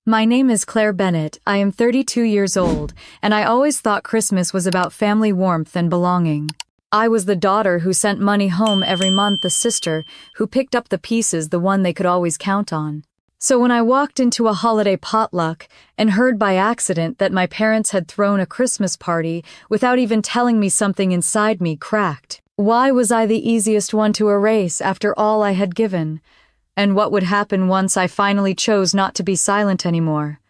My name is Claire Bennett. I am 32 years old, and I always thought Christmas was about family warmth and belonging. I was the daughter who sent money home every month, the sister who picked up the pieces, the one they could always count on. So when I walked into a holiday potluck and heard by accident that my parents had thrown a Christmas party without even telling me, something inside me cracked. Why was I the easiest one to erase after all I had given? And what would happen once I finally chose not to be silent anymore?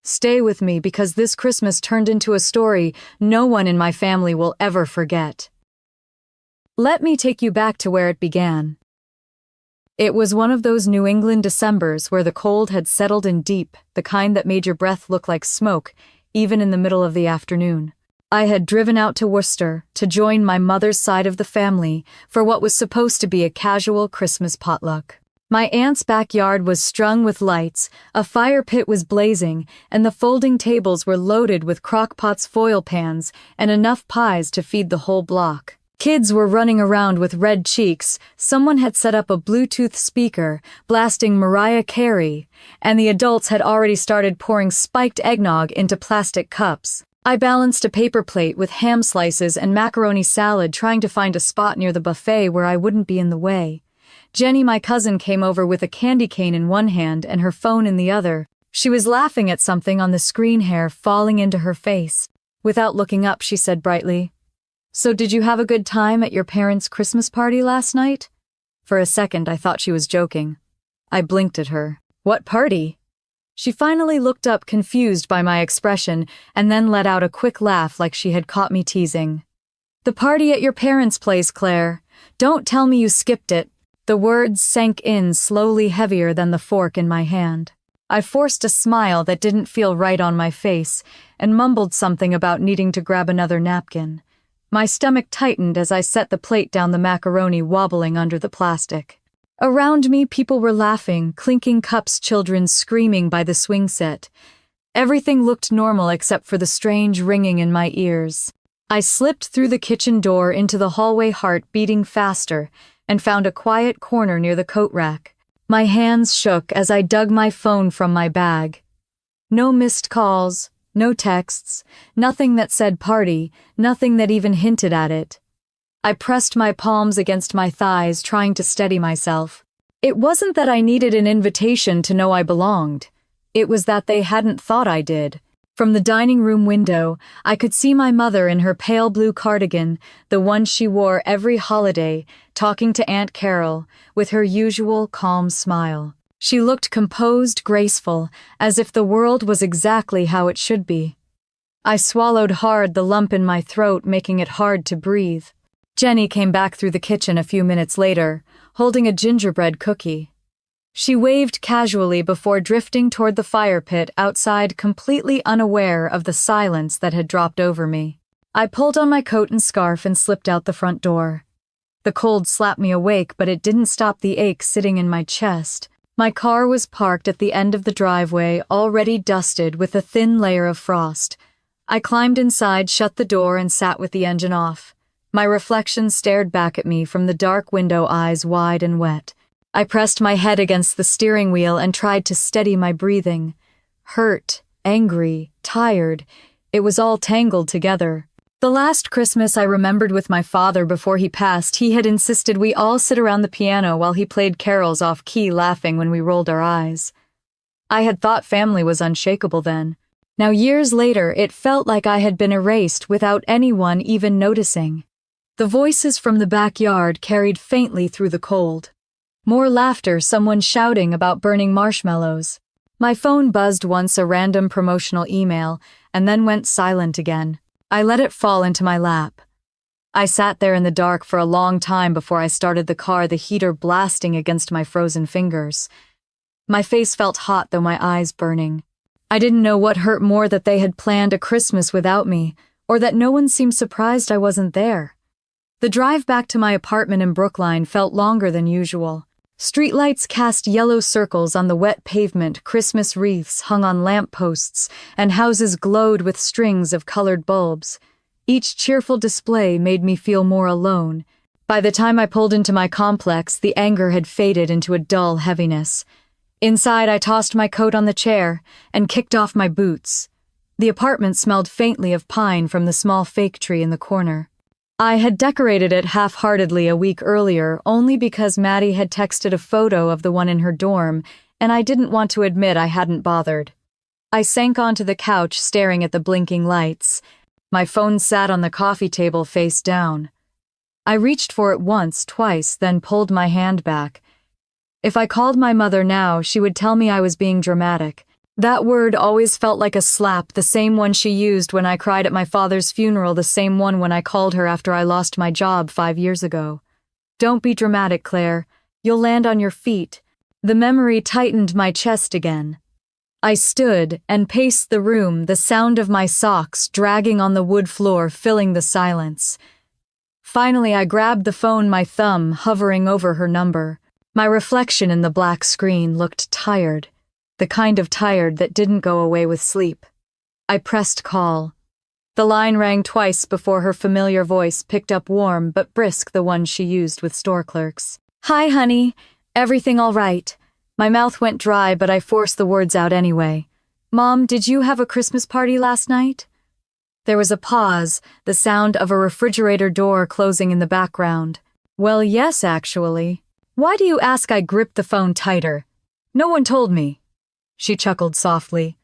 Stay with me, because this Christmas turned into a story no one in my family will ever forget. Let me take you back to where it began. It was one of those New England Decembers where the cold had settled in deep, the kind that made your breath look like smoke, even in the middle of the afternoon. I had driven out to Worcester to join my mother's side of the family for what was supposed to be a casual Christmas potluck. My aunt's backyard was strung with lights, a fire pit was blazing, and the folding tables were loaded with crock-pots, foil pans, and enough pies to feed the whole block. Kids were running around with red cheeks, someone had set up a Bluetooth speaker, blasting Mariah Carey, and the adults had already started pouring spiked eggnog into plastic cups. I balanced a paper plate with ham slices and macaroni salad, trying to find a spot near the buffet where I wouldn't be in the way. Jenny, my cousin, came over with a candy cane in one hand and her phone in the other. She was laughing at something on the screen, hair falling into her face. Without looking up, she said brightly, "So did you have a good time at your parents' Christmas party last night?" For a second, I thought she was joking. I blinked at her. "What party?" She finally looked up, confused by my expression, and then let out a quick laugh like she had caught me teasing. "The party at your parents' place, Claire. Don't tell me you skipped it." The words sank in slowly, heavier than the fork in my hand. I forced a smile that didn't feel right on my face and mumbled something about needing to grab another napkin. My stomach tightened as I set the plate down, the macaroni wobbling under the plastic. Around me, people were laughing, clinking cups, children screaming by the swing set. Everything looked normal except for the strange ringing in my ears. I slipped through the kitchen door into the hallway, heart beating faster, and found a quiet corner near the coat rack. My hands shook as I dug my phone from my bag. No missed calls, no texts, nothing that said party, nothing that even hinted at it. I pressed my palms against my thighs, trying to steady myself. It wasn't that I needed an invitation to know I belonged. It was that they hadn't thought I did. From the dining room window, I could see my mother in her pale blue cardigan, the one she wore every holiday, talking to Aunt Carol, with her usual calm smile. She looked composed, graceful, as if the world was exactly how it should be. I swallowed hard, the lump in my throat making it hard to breathe. Jenny came back through the kitchen a few minutes later, holding a gingerbread cookie. She waved casually before drifting toward the fire pit outside, completely unaware of the silence that had dropped over me. I pulled on my coat and scarf and slipped out the front door. The cold slapped me awake, but it didn't stop the ache sitting in my chest. My car was parked at the end of the driveway, already dusted with a thin layer of frost. I climbed inside, shut the door, and sat with the engine off. My reflection stared back at me from the dark window, eyes wide and wet. I pressed my head against the steering wheel and tried to steady my breathing. Hurt, angry, tired, it was all tangled together. The last Christmas I remembered with my father before he passed, he had insisted we all sit around the piano while he played carols off key, laughing when we rolled our eyes. I had thought family was unshakable then. Now, years later, it felt like I had been erased without anyone even noticing. The voices from the backyard carried faintly through the cold. More laughter, someone shouting about burning marshmallows. My phone buzzed once, a random promotional email, and then went silent again. I let it fall into my lap. I sat there in the dark for a long time before I started the car, the heater blasting against my frozen fingers. My face felt hot, though my eyes burning. I didn't know what hurt more, that they had planned a Christmas without me, or that no one seemed surprised I wasn't there. The drive back to my apartment in Brookline felt longer than usual. Streetlights cast yellow circles on the wet pavement, Christmas wreaths hung on lampposts, and houses glowed with strings of colored bulbs. Each cheerful display made me feel more alone. By the time I pulled into my complex, the anger had faded into a dull heaviness. Inside, I tossed my coat on the chair and kicked off my boots. The apartment smelled faintly of pine from the small fake tree in the corner. I had decorated it half-heartedly a week earlier only because Maddie had texted a photo of the one in her dorm, and I didn't want to admit I hadn't bothered. I sank onto the couch staring at the blinking lights. My phone sat on the coffee table face down. I reached for it once, twice, then pulled my hand back. If I called my mother now, she would tell me I was being dramatic. That word always felt like a slap, the same one she used when I cried at my father's funeral, the same one when I called her after I lost my job 5 years ago. Don't be dramatic, Claire. You'll land on your feet. The memory tightened my chest again. I stood and paced the room, the sound of my socks dragging on the wood floor filling the silence. Finally, I grabbed the phone, my thumb hovering over her number. My reflection in the black screen looked tired, the kind of tired that didn't go away with sleep. I pressed call. The line rang twice before her familiar voice picked up warm but brisk, the one she used with store clerks. "Hi, honey. Everything all right?" My mouth went dry, but I forced the words out anyway. "Mom, did you have a Christmas party last night?" There was a pause, the sound of a refrigerator door closing in the background. "Well, yes, actually." "Why do you ask?" I gripped the phone tighter. "No one told me." She chuckled softly.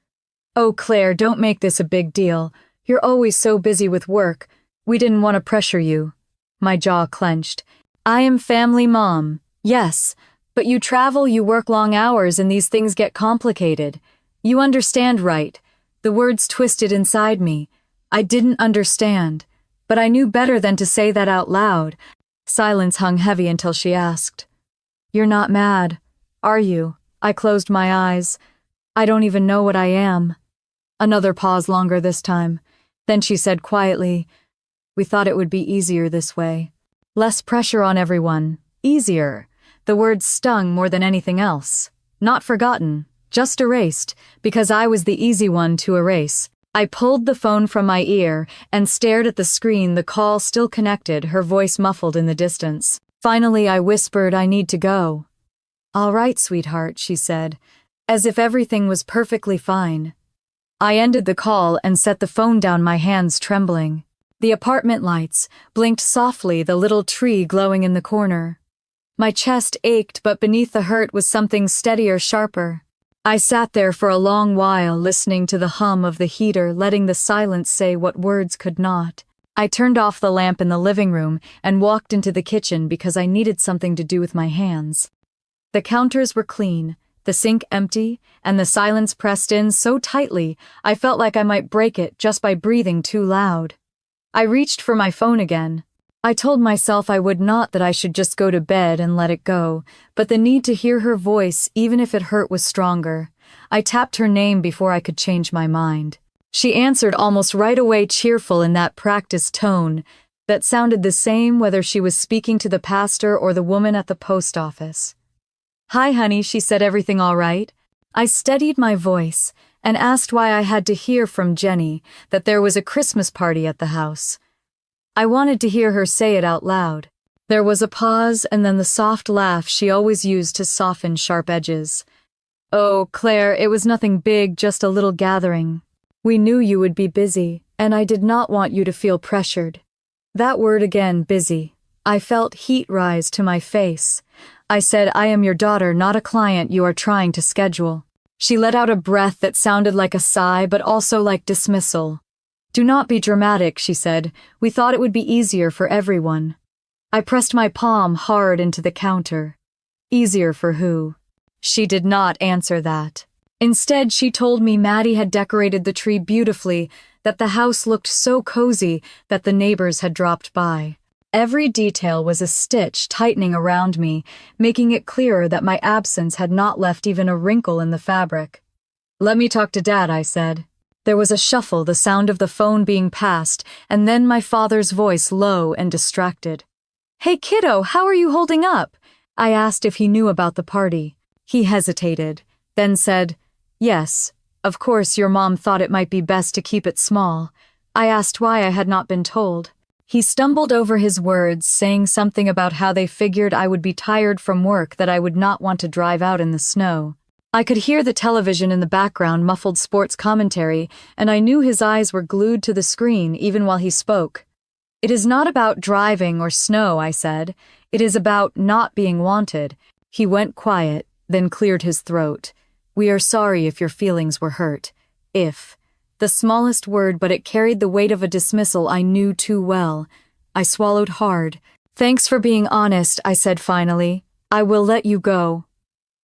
"Oh, Claire, don't make this a big deal. You're always so busy with work. We didn't want to pressure you." My jaw clenched. "I am family mom. Yes, but you travel, you work long hours, and these things get complicated. You understand, right?" The words twisted inside me. I didn't understand, but I knew better than to say that out loud. Silence hung heavy until she asked, "You're not mad, are you?" I closed my eyes. "I don't even know what I am." Another pause, longer this time. Then she said quietly, "We thought it would be easier this way. Less pressure on everyone. Easier." The words stung more than anything else. Not forgotten, just erased, because I was the easy one to erase. I pulled the phone from my ear and stared at the screen, the call still connected, her voice muffled in the distance. Finally, I whispered, "I need to go." "All right, sweetheart," she said, as if everything was perfectly fine. I ended the call and set the phone down, my hands trembling. The apartment lights blinked softly, the little tree glowing in the corner. My chest ached, but beneath the hurt was something steadier, sharper. I sat there for a long while, listening to the hum of the heater, letting the silence say what words could not. I turned off the lamp in the living room and walked into the kitchen because I needed something to do with my hands. The counters were clean, the sink empty, and the silence pressed in so tightly I felt like I might break it just by breathing too loud. I reached for my phone again. I told myself I would not, that I should just go to bed and let it go, but the need to hear her voice, even if it hurt, was stronger. I tapped her name before I could change my mind. She answered almost right away, cheerful in that practiced tone that sounded the same whether she was speaking to the pastor or the woman at the post office. "Hi, honey," she said, "everything all right?" I steadied my voice and asked why I had to hear from Jenny that there was a Christmas party at the house. I wanted to hear her say it out loud. There was a pause and then the soft laugh she always used to soften sharp edges. "Oh, Claire, it was nothing big, just a little gathering. We knew you would be busy, and I did not want you to feel pressured." That word again, busy. I felt heat rise to my face. I said, "I am your daughter, not a client you are trying to schedule." She let out a breath that sounded like a sigh but also like dismissal. "Do not be dramatic," she said. "We thought it would be easier for everyone." I pressed my palm hard into the counter. Easier for who? She did not answer that. Instead, she told me Maddie had decorated the tree beautifully, that the house looked so cozy that the neighbors had dropped by. Every detail was a stitch tightening around me, making it clearer that my absence had not left even a wrinkle in the fabric. "Let me talk to Dad," I said. There was a shuffle, the sound of the phone being passed, and then my father's voice, low and distracted. "Hey, kiddo, how are you holding up?" I asked if he knew about the party. He hesitated, then said, "Yes, of course your mom thought it might be best to keep it small." I asked why I had not been told. He stumbled over his words, saying something about how they figured I would be tired from work, that I would not want to drive out in the snow. I could hear the television in the background muffled sports commentary, and I knew his eyes were glued to the screen even while he spoke. "It is not about driving or snow," I said. "It is about not being wanted." He went quiet, then cleared his throat. "We are sorry if your feelings were hurt." If. The smallest word, but it carried the weight of a dismissal I knew too well. I swallowed hard. "Thanks for being honest," I said finally. "I will let you go."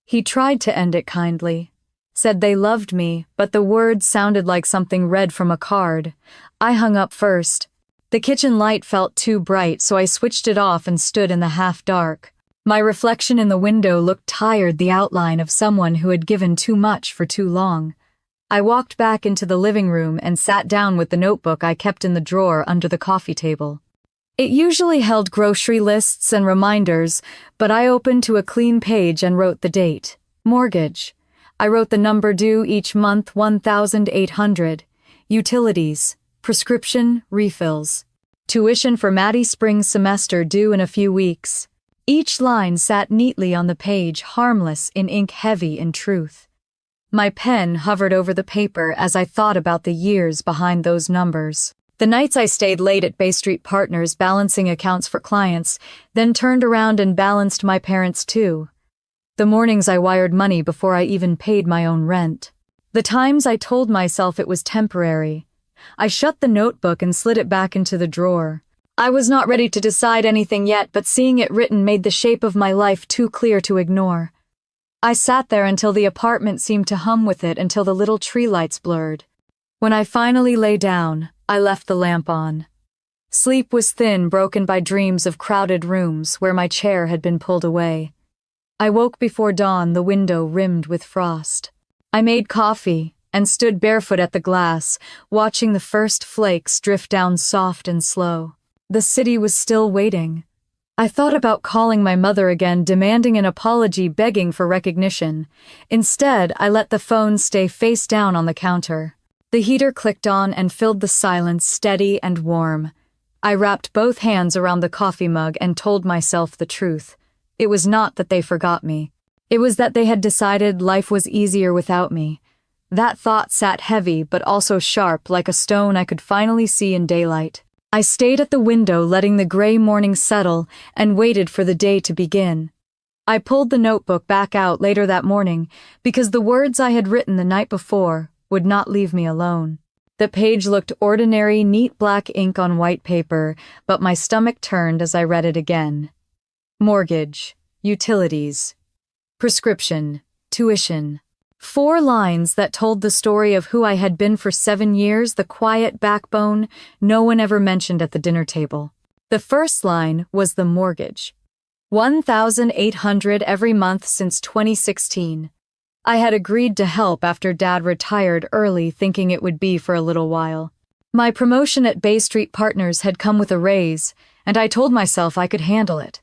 He tried to end it kindly. Said they loved me, but the words sounded like something read from a card. I hung up first. The kitchen light felt too bright, so I switched it off and stood in the half-dark. My reflection in the window looked tired, the outline of someone who had given too much for too long. I walked back into the living room and sat down with the notebook I kept in the drawer under the coffee table. It usually held grocery lists and reminders, but I opened to a clean page and wrote the date. Mortgage. I wrote the number due each month, 1,800. Utilities. Prescription, refills. Tuition for Maddie's spring semester due in a few weeks. Each line sat neatly on the page, harmless in ink, heavy in truth. My pen hovered over the paper as I thought about the years behind those numbers. The nights I stayed late at Bay Street Partners balancing accounts for clients, then turned around and balanced my parents too. The mornings I wired money before I even paid my own rent. The times I told myself it was temporary. I shut the notebook and slid it back into the drawer. I was not ready to decide anything yet, but seeing it written made the shape of my life too clear to ignore. I sat there until the apartment seemed to hum with it, until the little tree lights blurred. When I finally lay down, I left the lamp on. Sleep was thin, broken by dreams of crowded rooms where my chair had been pulled away. I woke before dawn, the window rimmed with frost. I made coffee and stood barefoot at the glass, watching the first flakes drift down soft and slow. The city was still waiting. I thought about calling my mother again, demanding an apology, begging for recognition. Instead, I let the phone stay face down on the counter. The heater clicked on and filled the silence, steady and warm. I wrapped both hands around the coffee mug and told myself the truth. It was not that they forgot me. It was that they had decided life was easier without me. That thought sat heavy but also sharp, like a stone I could finally see in daylight. I stayed at the window, letting the gray morning settle, and waited for the day to begin. I pulled the notebook back out later that morning because the words I had written the night before would not leave me alone. The page looked ordinary, neat black ink on white paper, but my stomach turned as I read it again. Mortgage, utilities, prescription, tuition. 4 lines that told the story of who I had been for 7 years, the quiet backbone no one ever mentioned at the dinner table. The first line was the mortgage. 1,800 every month since 2016. I had agreed to help after Dad retired early, thinking it would be for a little while. My promotion at Bay Street Partners had come with a raise, and I told myself I could handle it.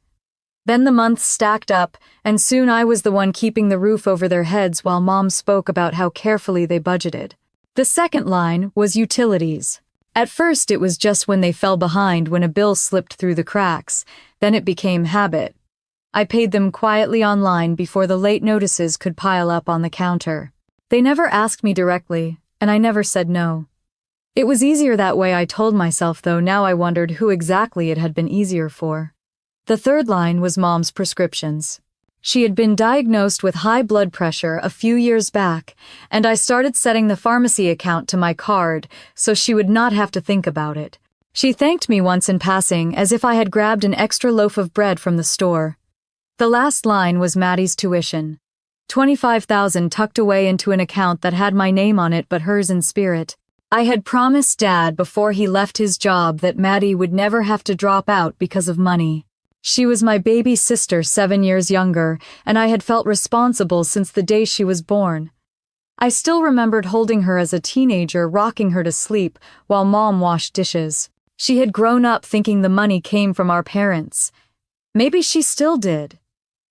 Then the months stacked up, and soon I was the one keeping the roof over their heads while Mom spoke about how carefully they budgeted. The second line was utilities. At first it was just when they fell behind, when a bill slipped through the cracks. Then it became habit. I paid them quietly online before the late notices could pile up on the counter. They never asked me directly, and I never said no. It was easier that way, I told myself, though now I wondered who exactly it had been easier for. The third line was Mom's prescriptions. She had been diagnosed with high blood pressure a few years back, and I started setting the pharmacy account to my card so she would not have to think about it. She thanked me once in passing, as if I had grabbed an extra loaf of bread from the store. The last line was Maddie's tuition. 25,000 tucked away into an account that had my name on it but hers in spirit. I had promised Dad before he left his job that Maddie would never have to drop out because of money. She was my baby sister, 7 years younger, and I had felt responsible since the day she was born. I still remembered holding her as a teenager, rocking her to sleep while Mom washed dishes. She had grown up thinking the money came from our parents. Maybe she still did.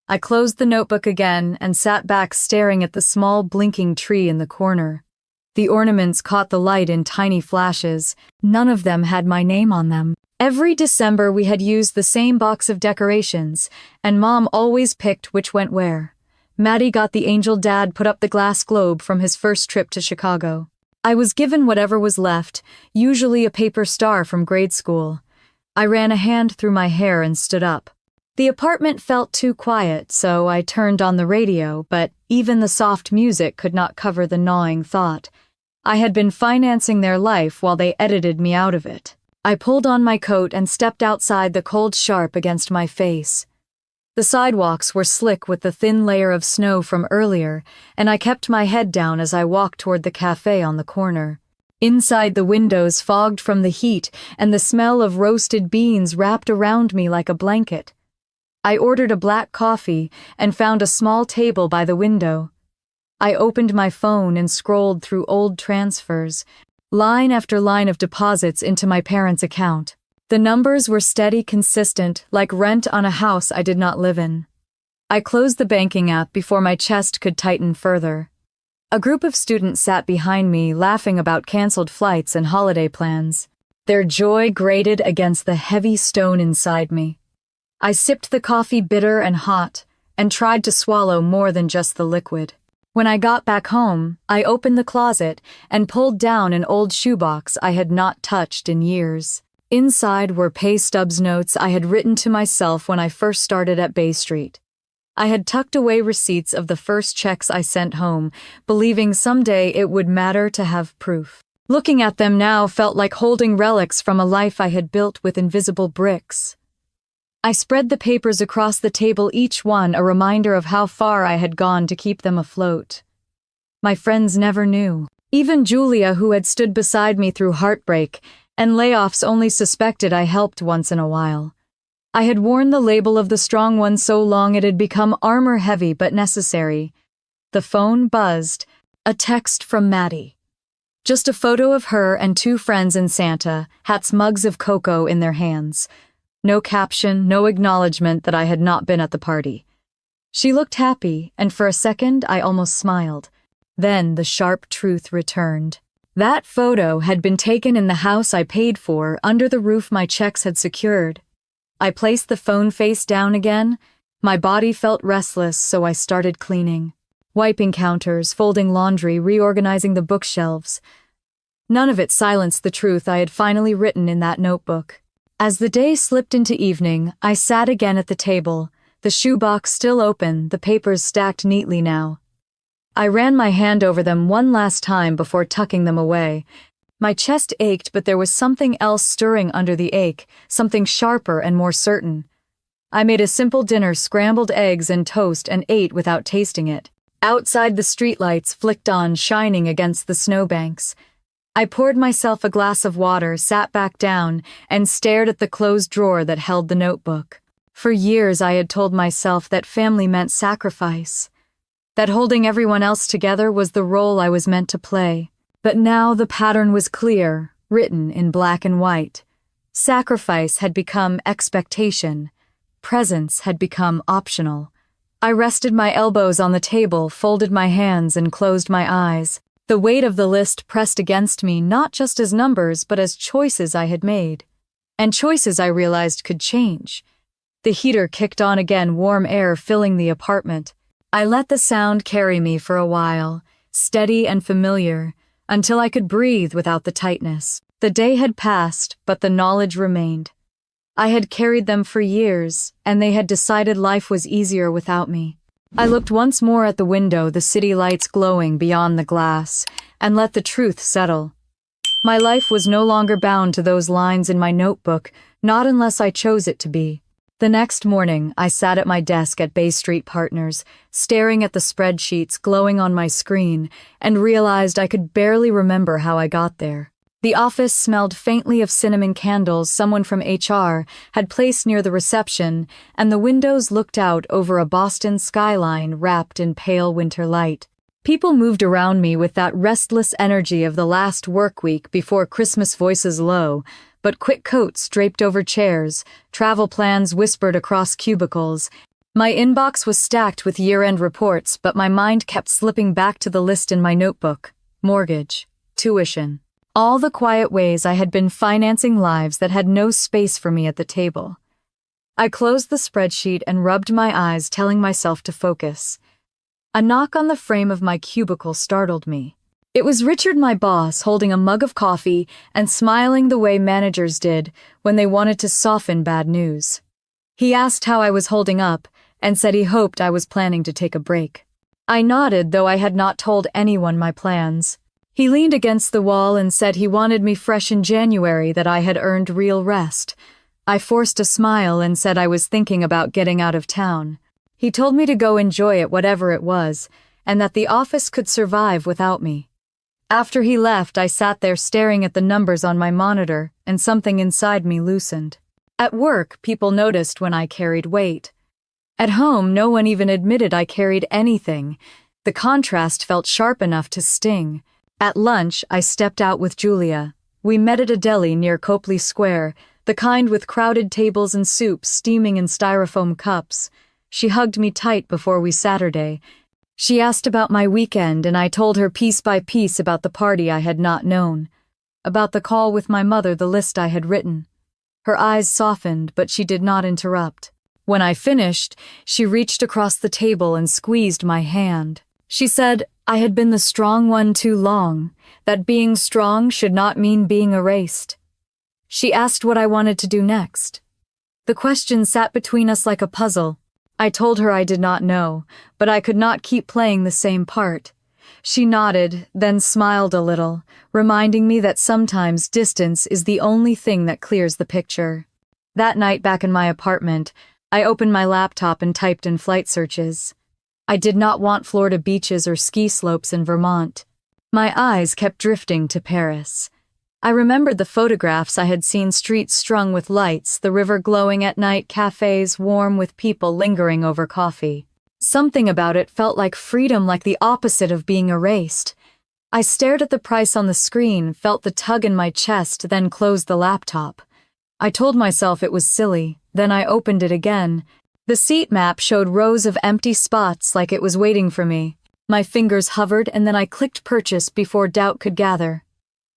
I closed the notebook again and sat back staring at the small blinking tree in the corner. The ornaments caught the light in tiny flashes. None of them had my name on them. Every December we had used the same box of decorations, and Mom always picked which went where. Maddie got the angel dad put up the glass globe from his first trip to Chicago. I was given whatever was left, usually a paper star from grade school. I ran a hand through my hair and stood up. The apartment felt too quiet, so I turned on the radio, but even the soft music could not cover the gnawing thought. I had been financing their life while they edited me out of it. I pulled on my coat and stepped outside, the cold sharp against my face. The sidewalks were slick with the thin layer of snow from earlier, and I kept my head down as I walked toward the cafe on the corner. Inside, the windows fogged from the heat, and the smell of roasted beans wrapped around me like a blanket. I ordered a black coffee and found a small table by the window. I opened my phone and scrolled through old transfers, line after line of deposits into my parents' account. The numbers were steady, consistent, like rent on a house I did not live in. I closed the banking app before my chest could tighten further. A group of students sat behind me, laughing about canceled flights and holiday plans. Their joy grated against the heavy stone inside me. I sipped the coffee bitter and hot, and tried to swallow more than just the liquid. When I got back home, I opened the closet and pulled down an old shoebox I had not touched in years. Inside were pay stubs notes I had written to myself when I first started at Bay Street. I had tucked away receipts of the first checks I sent home, believing someday it would matter to have proof. Looking at them now felt like holding relics from a life I had built with invisible bricks. I spread the papers across the table, each one a reminder of how far I had gone to keep them afloat. My friends never knew. Even Julia, who had stood beside me through heartbreak and layoffs, only suspected I helped once in a while. I had worn the label of the strong one so long it had become armor-heavy but necessary. The phone buzzed, a text from Maddie. Just a photo of her and two friends in Santa, hats, mugs of cocoa in their hands. No caption, no acknowledgement that I had not been at the party. She looked happy, and for a second I almost smiled. Then the sharp truth returned. That photo had been taken in the house I paid for, under the roof my checks had secured. I placed the phone face down again. My body felt restless, so I started cleaning. Wiping counters, folding laundry, reorganizing the bookshelves. None of it silenced the truth I had finally written in that notebook. As the day slipped into evening, I sat again at the table, the shoebox still open, the papers stacked neatly now. I ran my hand over them one last time before tucking them away. My chest ached, but there was something else stirring under the ache, something sharper and more certain. I made a simple dinner, scrambled eggs and toast, and ate without tasting it. Outside, the streetlights flicked on, shining against the snowbanks. I poured myself a glass of water, sat back down, and stared at the closed drawer that held the notebook. For years I had told myself that family meant sacrifice, that holding everyone else together was the role I was meant to play. But now the pattern was clear, written in black and white. Sacrifice had become expectation. Presence had become optional. I rested my elbows on the table, folded my hands, and closed my eyes. The weight of the list pressed against me, not just as numbers, but as choices I had made. And choices I realized could change. The heater kicked on again, warm air filling the apartment. I let the sound carry me for a while, steady and familiar, until I could breathe without the tightness. The day had passed, but the knowledge remained. I had carried them for years, and they had decided life was easier without me. I looked once more at the window, the city lights glowing beyond the glass, and let the truth settle. My life was no longer bound to those lines in my notebook, not unless I chose it to be. The next morning, I sat at my desk at Bay Street Partners, staring at the spreadsheets glowing on my screen, and realized I could barely remember how I got there. The office smelled faintly of cinnamon candles someone from HR had placed near the reception, and the windows looked out over a Boston skyline wrapped in pale winter light. People moved around me with that restless energy of the last work week before Christmas, voices low, but quick coats draped over chairs, travel plans whispered across cubicles. My inbox was stacked with year-end reports, but my mind kept slipping back to the list in my notebook. Mortgage, tuition, all the quiet ways I had been financing lives that had no space for me at the table. I closed the spreadsheet and rubbed my eyes, telling myself to focus. A knock on the frame of my cubicle startled me. It was Richard, my boss, holding a mug of coffee and smiling the way managers did when they wanted to soften bad news. He asked how I was holding up and said he hoped I was planning to take a break. I nodded, though I had not told anyone my plans. He leaned against the wall and said he wanted me fresh in January, that I had earned real rest. I forced a smile and said I was thinking about getting out of town. He told me to go enjoy it, whatever it was, and that the office could survive without me. After he left, I sat there staring at the numbers on my monitor, and something inside me loosened. At work, people noticed when I carried weight. At home, no one even admitted I carried anything. The contrast felt sharp enough to sting. At lunch, I stepped out with Julia. We met at a deli near Copley Square, the kind with crowded tables and soups steaming in styrofoam cups. She hugged me tight before we Saturday. She asked about my weekend, and I told her piece by piece about the party I had not known, about the call with my mother, the list I had written. Her eyes softened, but she did not interrupt. When I finished, she reached across the table and squeezed my hand. She said I had been the strong one too long, that being strong should not mean being erased. She asked what I wanted to do next. The question sat between us like a puzzle. I told her I did not know, but I could not keep playing the same part. She nodded, then smiled a little, reminding me that sometimes distance is the only thing that clears the picture. That night, back in my apartment, I opened my laptop and typed in flight searches. I did not want Florida beaches or ski slopes in Vermont. My eyes kept drifting to Paris. I remembered the photographs I had seen, streets strung with lights, the river glowing at night, cafes warm with people lingering over coffee. Something about it felt like freedom, like the opposite of being erased. I stared at the price on the screen, felt the tug in my chest, then closed the laptop. I told myself it was silly, then I opened it again. The seat map showed rows of empty spots like it was waiting for me. My fingers hovered, and then I clicked purchase before doubt could gather.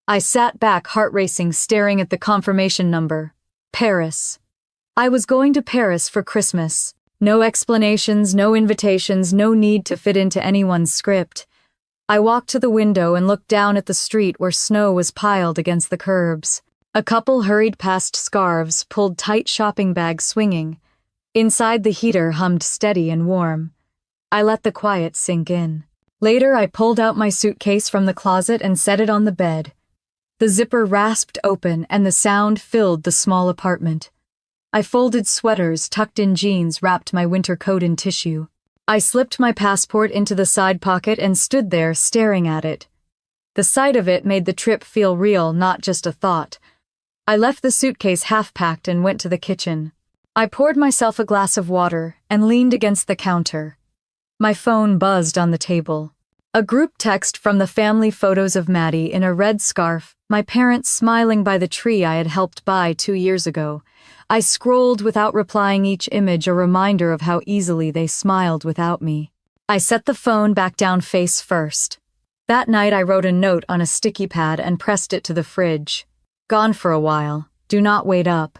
I sat back, heart racing, staring at the confirmation number. Paris. I was going to Paris for Christmas. No explanations, no invitations, no need to fit into anyone's script. I walked to the window and looked down at the street where snow was piled against the curbs. A couple hurried past, scarves pulled tight, shopping bags swinging. Inside, the heater hummed steady and warm. I let the quiet sink in. Later, I pulled out my suitcase from the closet and set it on the bed. The zipper rasped open, and the sound filled the small apartment. I folded sweaters, tucked in jeans, wrapped my winter coat in tissue. I slipped my passport into the side pocket and stood there staring at it. The sight of it made the trip feel real, not just a thought. I left the suitcase half-packed and went to the kitchen. I poured myself a glass of water and leaned against the counter. My phone buzzed on the table. A group text from the family, photos of Maddie in a red scarf, my parents smiling by the tree I had helped buy 2 years ago. I scrolled without replying, each image a reminder of how easily they smiled without me. I set the phone back down face first. That night I wrote a note on a sticky pad and pressed it to the fridge. Gone for a while. Do not wait up.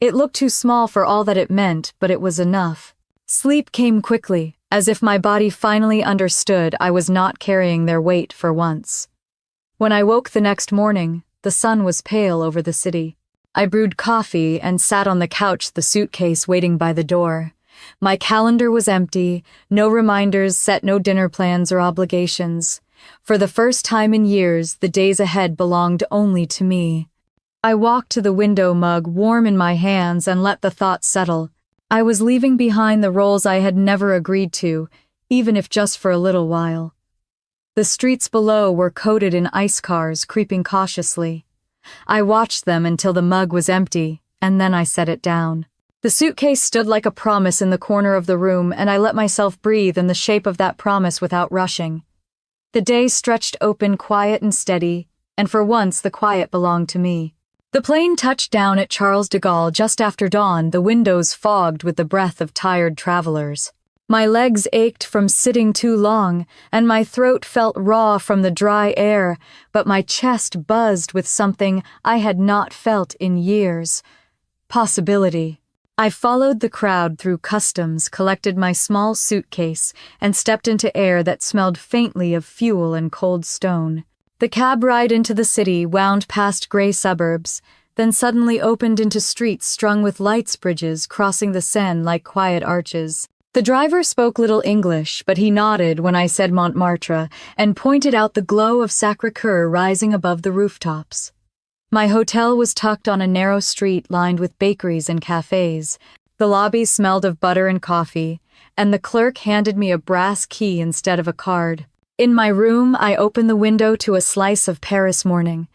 It looked too small for all that it meant, but it was enough. Sleep came quickly, as if my body finally understood I was not carrying their weight for once. When I woke the next morning, the sun was pale over the city. I brewed coffee and sat on the couch, the suitcase waiting by the door. My calendar was empty, no reminders set, no dinner plans or obligations. For the first time in years, the days ahead belonged only to me. I walked to the window, mug warm in my hands, and let the thought settle. I was leaving behind the roles I had never agreed to, even if just for a little while. The streets below were coated in ice cars creeping cautiously. I watched them until the mug was empty, and then I set it down. The suitcase stood like a promise in the corner of the room, and I let myself breathe in the shape of that promise without rushing. The day stretched open, quiet and steady, and for once the quiet belonged to me. The plane touched down at Charles de Gaulle just after dawn, the windows fogged with the breath of tired travelers. My legs ached from sitting too long, and my throat felt raw from the dry air, but my chest buzzed with something I had not felt in years. Possibility. I followed the crowd through customs, collected my small suitcase, and stepped into air that smelled faintly of fuel and cold stone. The cab ride into the city wound past gray suburbs, then suddenly opened into streets strung with lights bridges crossing the Seine like quiet arches. The driver spoke little English, but he nodded when I said Montmartre and pointed out the glow of Sacré-Cœur rising above the rooftops. My hotel was tucked on a narrow street lined with bakeries and cafes. The lobby smelled of butter and coffee, and the clerk handed me a brass key instead of a card. In my room, I opened the window to a slice of Paris morning.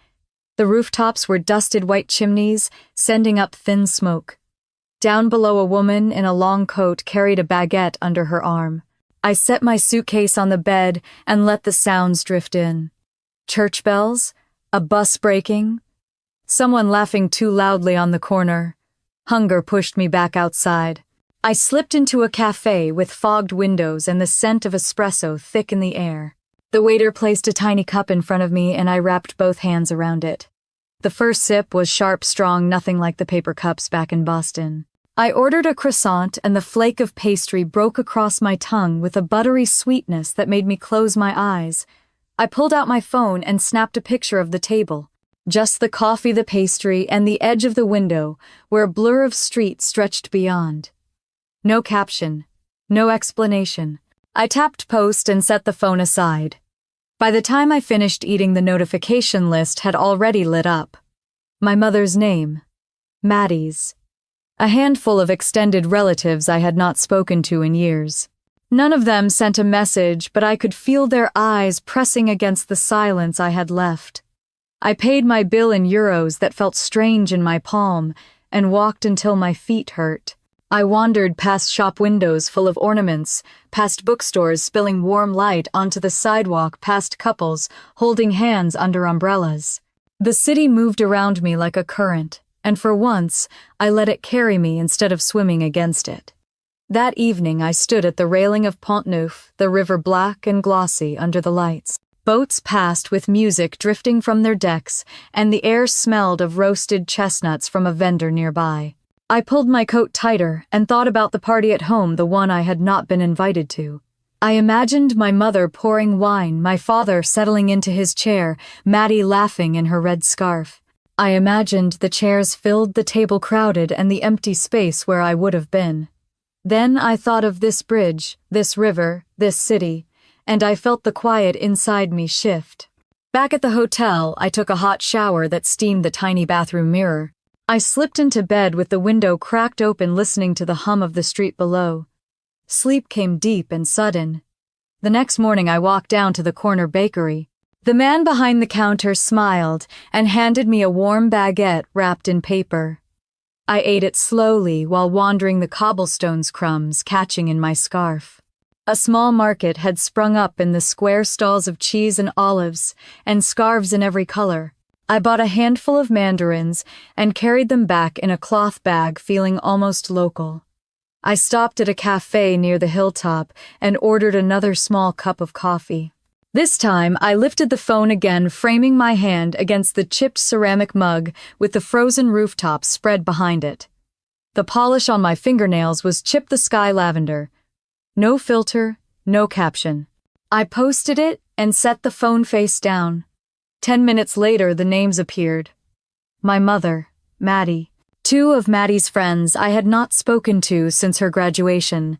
The rooftops were dusted white chimneys, sending up thin smoke. Down below, a woman in a long coat carried a baguette under her arm. I set my suitcase on the bed and let the sounds drift in. Church bells, a bus braking, someone laughing too loudly on the corner. Hunger pushed me back outside. I slipped into a cafe with fogged windows and the scent of espresso thick in the air. The waiter placed a tiny cup in front of me and I wrapped both hands around it. The first sip was sharp, strong, nothing like the paper cups back in Boston. I ordered a croissant and the flake of pastry broke across my tongue with a buttery sweetness that made me close my eyes. I pulled out my phone and snapped a picture of the table. Just the coffee, the pastry, and the edge of the window, where a blur of street stretched beyond. No caption, no explanation. I tapped post and set the phone aside. By the time I finished eating, the notification list had already lit up. My mother's name, Maddie's. A handful of extended relatives I had not spoken to in years. None of them sent a message, but I could feel their eyes pressing against the silence I had left. I paid my bill in euros that felt strange in my palm and walked until my feet hurt. I wandered past shop windows full of ornaments, past bookstores spilling warm light onto the sidewalk, past couples holding hands under umbrellas. The city moved around me like a current, and for once, I let it carry me instead of swimming against it. That evening, I stood at the railing of Pont-Neuf, the river black and glossy under the lights. Boats passed with music drifting from their decks, and the air smelled of roasted chestnuts from a vendor nearby. I pulled my coat tighter and thought about the party at home, the one I had not been invited to. I imagined my mother pouring wine, my father settling into his chair, Maddie laughing in her red scarf. I imagined the chairs filled, the table crowded, and the empty space where I would have been. Then I thought of this bridge, this river, this city, and I felt the quiet inside me shift. Back at the hotel, I took a hot shower that steamed the tiny bathroom mirror. I slipped into bed with the window cracked open, listening to the hum of the street below. Sleep came deep and sudden. The next morning I walked down to the corner bakery. The man behind the counter smiled and handed me a warm baguette wrapped in paper. I ate it slowly while wandering the cobblestones, crumbs catching in my scarf. A small market had sprung up in the square stalls of cheese and olives, and scarves in every color. I bought a handful of mandarins and carried them back in a cloth bag, feeling almost local. I stopped at a cafe near the hilltop and ordered another small cup of coffee. This time, I lifted the phone again, framing my hand against the chipped ceramic mug with the frozen rooftops spread behind it. The polish on my fingernails was Chip the Sky Lavender. No filter, no caption. I posted it and set the phone face down. 10 minutes later, the names appeared. My mother, Maddie. 2 of Maddie's friends I had not spoken to since her graduation.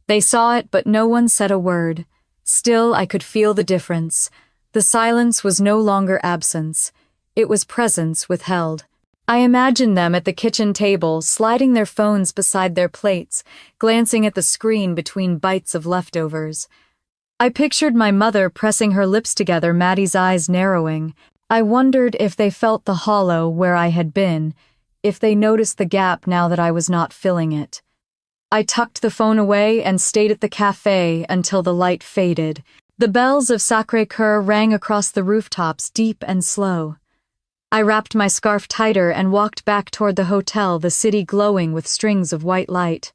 They saw it, but no one said a word. Still, I could feel the difference. The silence was no longer absence. It was presence withheld. I imagined them at the kitchen table, sliding their phones beside their plates, glancing at the screen between bites of leftovers. I pictured my mother pressing her lips together, Maddie's eyes narrowing. I wondered if they felt the hollow where I had been, if they noticed the gap now that I was not filling it. I tucked the phone away and stayed at the cafe until the light faded. The bells of Sacré-Cœur rang across the rooftops, deep and slow. I wrapped my scarf tighter and walked back toward the hotel, the city glowing with strings of white light.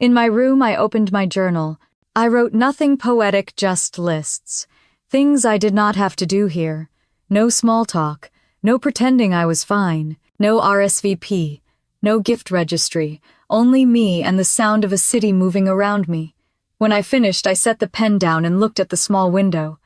In my room, I opened my journal. I wrote nothing poetic, just lists. Things I did not have to do here. No small talk, no pretending I was fine, no RSVP, no gift registry, only me and the sound of a city moving around me. When I finished, I set the pen down and looked at the small window.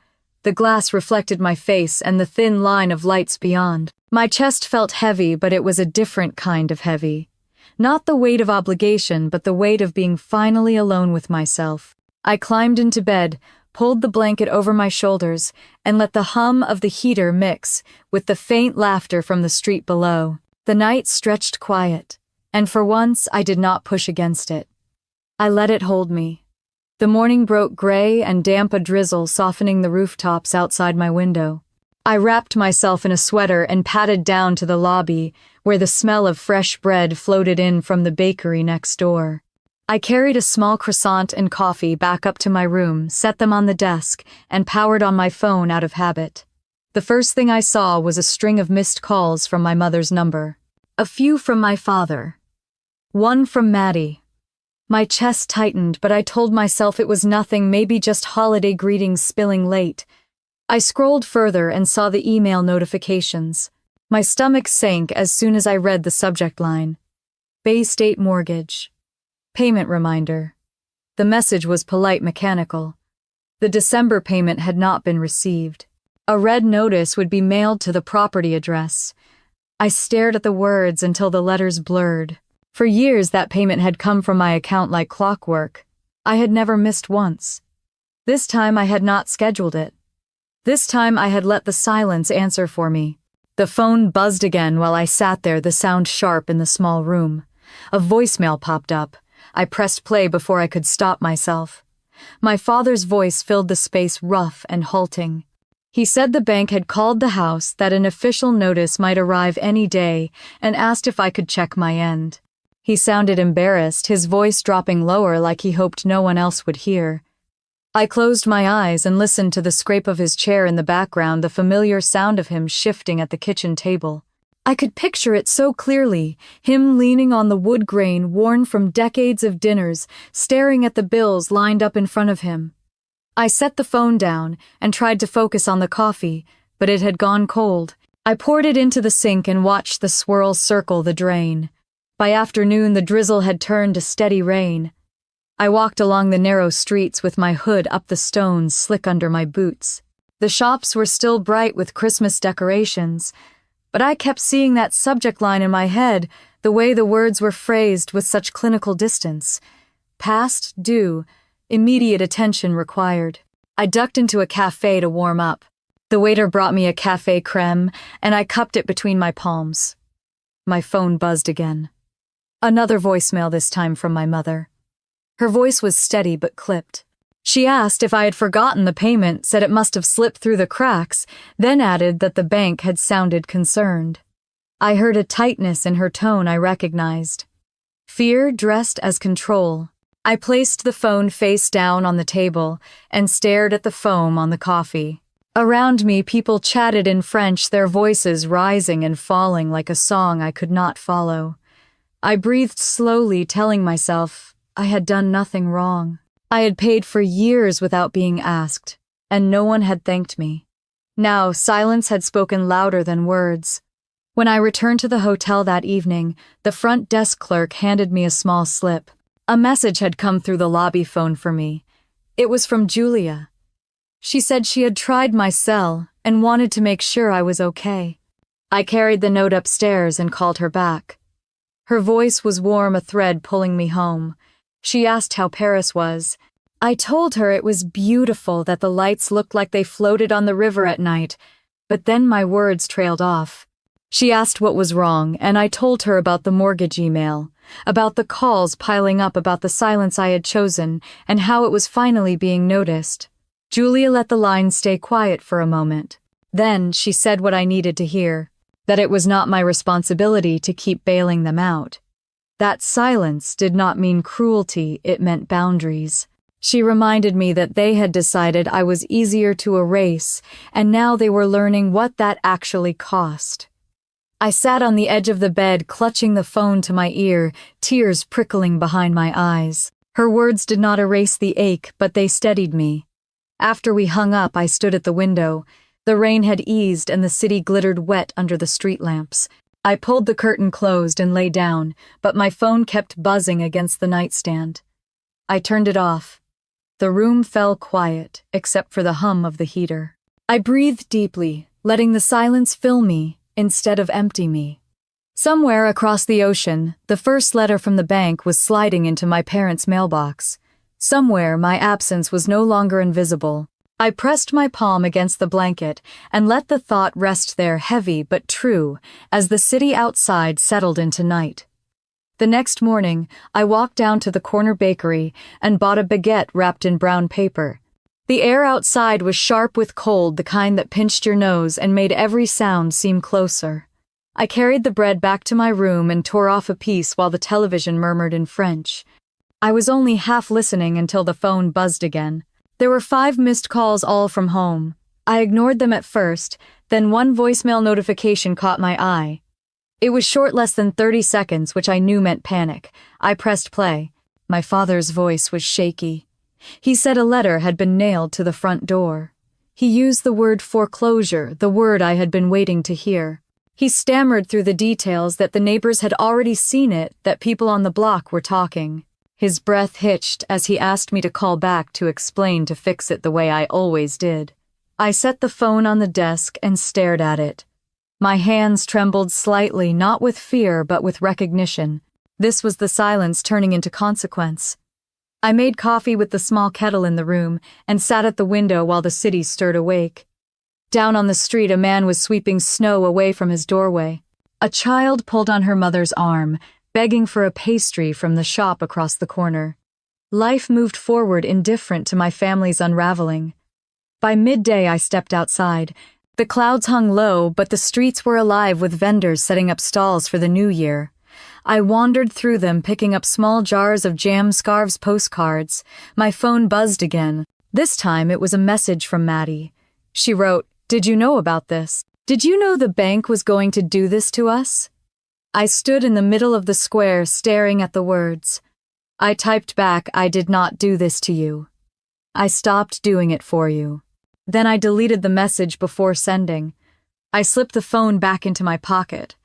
The glass reflected my face and the thin line of lights beyond. My chest felt heavy, but it was a different kind of heavy. Not the weight of obligation, but the weight of being finally alone with myself. I climbed into bed, pulled the blanket over my shoulders, and let the hum of the heater mix with the faint laughter from the street below. The night stretched quiet, and for once I did not push against it. I let it hold me. The morning broke gray and damp, a drizzle softening the rooftops outside my window. I wrapped myself in a sweater and padded down to the lobby, where the smell of fresh bread floated in from the bakery next door. I carried a small croissant and coffee back up to my room, set them on the desk, and powered on my phone out of habit. The first thing I saw was a string of missed calls from my mother's number. A few from my father. One from Maddie. My chest tightened, but I told myself it was nothing, maybe just holiday greetings spilling late. I scrolled further and saw the email notifications. My stomach sank as soon as I read the subject line. Bay State Mortgage. Payment reminder. The message was polite, mechanical. The December payment had not been received. A red notice would be mailed to the property address. I stared at the words until the letters blurred. For years that payment had come from my account like clockwork. I had never missed once. This time I had not scheduled it. This time I had let the silence answer for me. The phone buzzed again while I sat there, the sound sharp in the small room. A voicemail popped up. I pressed play before I could stop myself. My father's voice filled the space, rough and halting. He said the bank had called the house, that an official notice might arrive any day, and asked if I could check my end. He sounded embarrassed, his voice dropping lower like he hoped no one else would hear. I closed my eyes and listened to the scrape of his chair in the background, the familiar sound of him shifting at the kitchen table. I could picture it so clearly, him leaning on the wood grain worn from decades of dinners, staring at the bills lined up in front of him. I set the phone down and tried to focus on the coffee, but it had gone cold. I poured it into the sink and watched the swirl circle the drain. By afternoon, the drizzle had turned to steady rain. I walked along the narrow streets with my hood up, the stones slick under my boots. The shops were still bright with Christmas decorations, but I kept seeing that subject line in my head, the way the words were phrased with such clinical distance. Past due, immediate attention required. I ducked into a cafe to warm up. The waiter brought me a café crème, and I cupped it between my palms. My phone buzzed again. Another voicemail, this time from my mother. Her voice was steady but clipped. She asked if I had forgotten the payment, said it must have slipped through the cracks, then added that the bank had sounded concerned. I heard a tightness in her tone I recognized. Fear dressed as control. I placed the phone face down on the table and stared at the foam on the coffee. Around me, people chatted in French, their voices rising and falling like a song I could not follow. I breathed slowly, telling myself I had done nothing wrong. I had paid for years without being asked, and no one had thanked me. Now, silence had spoken louder than words. When I returned to the hotel that evening, the front desk clerk handed me a small slip. A message had come through the lobby phone for me. It was from Julia. She said she had tried my cell and wanted to make sure I was okay. I carried the note upstairs and called her back. Her voice was warm, a thread pulling me home. She asked how Paris was. I told her it was beautiful, that the lights looked like they floated on the river at night, but then my words trailed off. She asked what was wrong, and I told her about the mortgage email, about the calls piling up, about the silence I had chosen, and how it was finally being noticed. Julia let the line stay quiet for a moment. Then she said what I needed to hear, that it was not my responsibility to keep bailing them out. That silence did not mean cruelty, it meant boundaries. She reminded me that they had decided I was easier to erase, and now they were learning what that actually cost. I sat on the edge of the bed, clutching the phone to my ear, tears prickling behind my eyes. Her words did not erase the ache, but they steadied me. After we hung up, I stood at the window. The rain had eased and the city glittered wet under the street lamps. I pulled the curtain closed and lay down, but my phone kept buzzing against the nightstand. I turned it off. The room fell quiet, except for the hum of the heater. I breathed deeply, letting the silence fill me instead of empty me. Somewhere across the ocean, the first letter from the bank was sliding into my parents' mailbox. Somewhere, my absence was no longer invisible. I pressed my palm against the blanket and let the thought rest there heavy but true as the city outside settled into night. The next morning, I walked down to the corner bakery and bought a baguette wrapped in brown paper. The air outside was sharp with cold, the kind that pinched your nose and made every sound seem closer. I carried the bread back to my room and tore off a piece while the television murmured in French. I was only half listening until the phone buzzed again. There were 5 missed calls, all from home. I ignored them at first, then one voicemail notification caught my eye. It was short, less than 30 seconds, which I knew meant panic. I pressed play. My father's voice was shaky. He said a letter had been nailed to the front door. He used the word foreclosure, the word I had been waiting to hear. He stammered through the details that the neighbors had already seen it, that people on the block were talking. His breath hitched as he asked me to call back to explain to fix it the way I always did. I set the phone on the desk and stared at it. My hands trembled slightly, not with fear but with recognition. This was the silence turning into consequence. I made coffee with the small kettle in the room and sat at the window while the city stirred awake. Down on the street, a man was sweeping snow away from his doorway. A child pulled on her mother's arm, begging for a pastry from the shop across the corner. Life moved forward, indifferent to my family's unraveling. By midday, I stepped outside. The clouds hung low, but the streets were alive with vendors setting up stalls for the new year. I wandered through them, picking up small jars of jam, scarves, postcards. My phone buzzed again. This time it was a message from Maddie. She wrote, "Did you know about this? Did you know the bank was going to do this to us?" I stood in the middle of the square, staring at the words. I typed back, "I did not do this to you. I stopped doing it for you." Then I deleted the message before sending. I slipped the phone back into my pocket.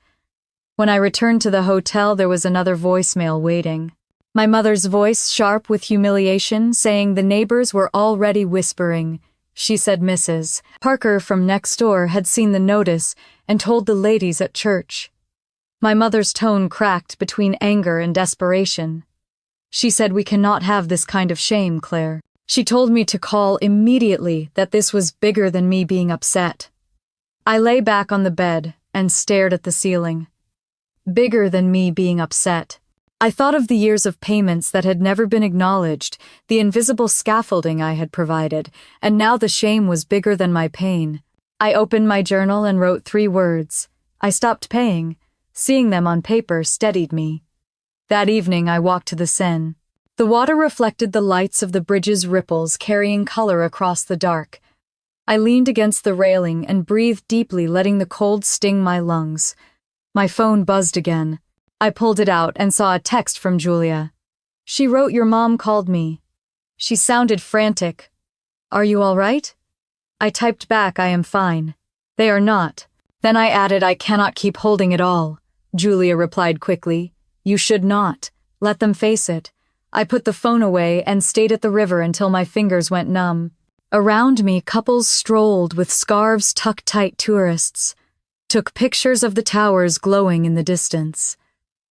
When I returned to the hotel, there was another voicemail waiting. My mother's voice, sharp with humiliation, saying the neighbors were already whispering. She said Mrs. Parker from next door had seen the notice and told the ladies at church. My mother's tone cracked between anger and desperation. She said, "We cannot have this kind of shame, Claire." She told me to call immediately, that this was bigger than me being upset. I lay back on the bed and stared at the ceiling. Bigger than me being upset. I thought of the years of payments that had never been acknowledged, the invisible scaffolding I had provided, and now the shame was bigger than my pain. I opened my journal and wrote 3 words. I stopped paying. Seeing them on paper steadied me. That evening I walked to the Seine. The water reflected the lights of the bridge's ripples, carrying color across the dark. I leaned against the railing and breathed deeply, letting the cold sting my lungs. My phone buzzed again. I pulled it out and saw a text from Julia. She wrote, "Your mom called me." She sounded frantic. "Are you all right?" I typed back, "I am fine." "They are not." Then I added, "I cannot keep holding it all." Julia replied quickly, "You should not. Let them face it." I put the phone away and stayed at the river until my fingers went numb. Around me, couples strolled with scarves tucked tight, tourists took pictures of the towers glowing in the distance.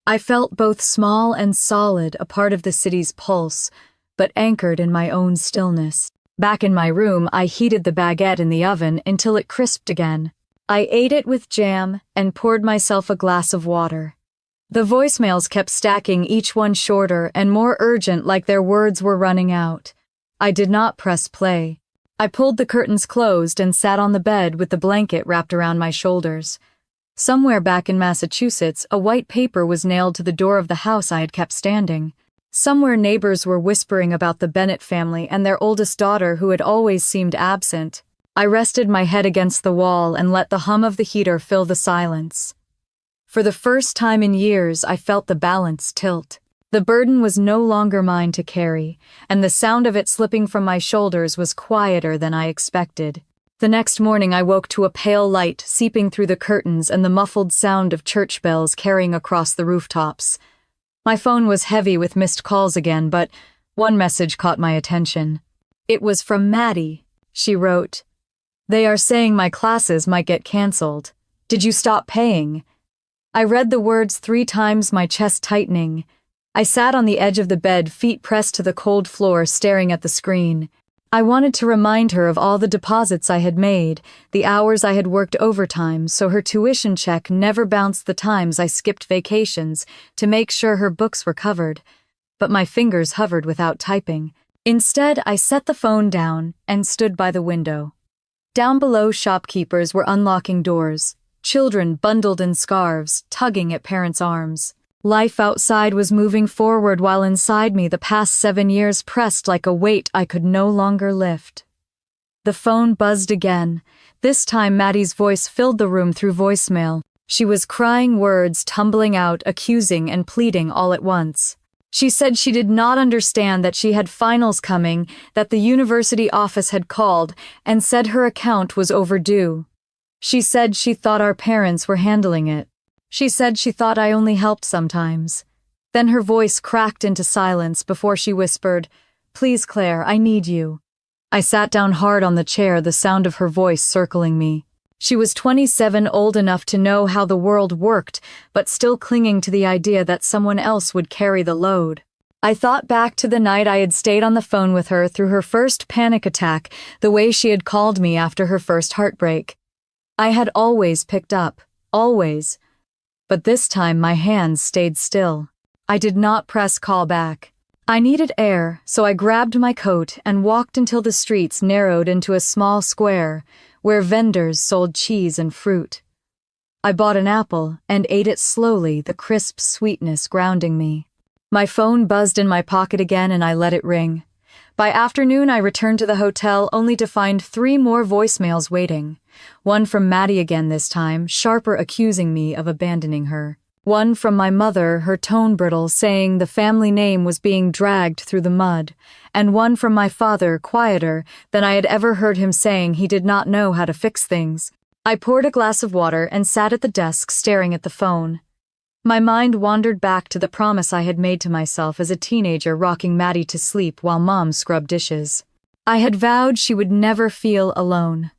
I felt both small and solid, a part of the city's pulse, but anchored in my own stillness. Back in my room, I heated the baguette in the oven until it crisped again. I ate it with jam and poured myself a glass of water. The voicemails kept stacking, each one shorter and more urgent, like their words were running out. I did not press play. I pulled the curtains closed and sat on the bed with the blanket wrapped around my shoulders. Somewhere back in Massachusetts, a white paper was nailed to the door of the house I had kept standing. Somewhere neighbors were whispering about the Bennett family and their oldest daughter who had always seemed absent. I rested my head against the wall and let the hum of the heater fill the silence. For the first time in years, I felt the balance tilt. The burden was no longer mine to carry, and the sound of it slipping from my shoulders was quieter than I expected. The next morning I woke to a pale light seeping through the curtains and the muffled sound of church bells carrying across the rooftops. My phone was heavy with missed calls again, but one message caught my attention. It was from Maddie. She wrote, "They are saying my classes might get cancelled. Did you stop paying?" I read the words 3 times, my chest tightening. I sat on the edge of the bed, feet pressed to the cold floor, staring at the screen. I wanted to remind her of all the deposits I had made, the hours I had worked overtime, so her tuition check never bounced the times I skipped vacations to make sure her books were covered. But my fingers hovered without typing. Instead, I set the phone down and stood by the window. Down below, shopkeepers were unlocking doors, children bundled in scarves, tugging at parents' arms. Life outside was moving forward while inside me the past 7 years pressed like a weight I could no longer lift. The phone buzzed again. This time Maddie's voice filled the room through voicemail. She was crying, words tumbling out, accusing and pleading all at once. She said she did not understand that she had finals coming, that the university office had called, and said her account was overdue. She said she thought our parents were handling it. She said she thought I only helped sometimes. Then her voice cracked into silence before she whispered, "Please, Claire, I need you." I sat down hard on the chair, the sound of her voice circling me. She was 27, old enough to know how the world worked, but still clinging to the idea that someone else would carry the load. I thought back to the night I had stayed on the phone with her through her first panic attack, the way she had called me after her first heartbreak. I had always picked up, always. But this time my hands stayed still. I did not press call back. I needed air, so I grabbed my coat and walked until the streets narrowed into a small square where vendors sold cheese and fruit. I bought an apple and ate it slowly, the crisp sweetness grounding me. My phone buzzed in my pocket again and I let it ring. By afternoon I returned to the hotel only to find 3 more voicemails waiting. One from Maddie again this time, sharper, accusing me of abandoning her. One from my mother, her tone brittle, saying the family name was being dragged through the mud. And one from my father, quieter than I had ever heard him, saying he did not know how to fix things. I poured a glass of water and sat at the desk staring at the phone. My mind wandered back to the promise I had made to myself as a teenager, rocking Maddie to sleep while Mom scrubbed dishes. I had vowed she would never feel alone.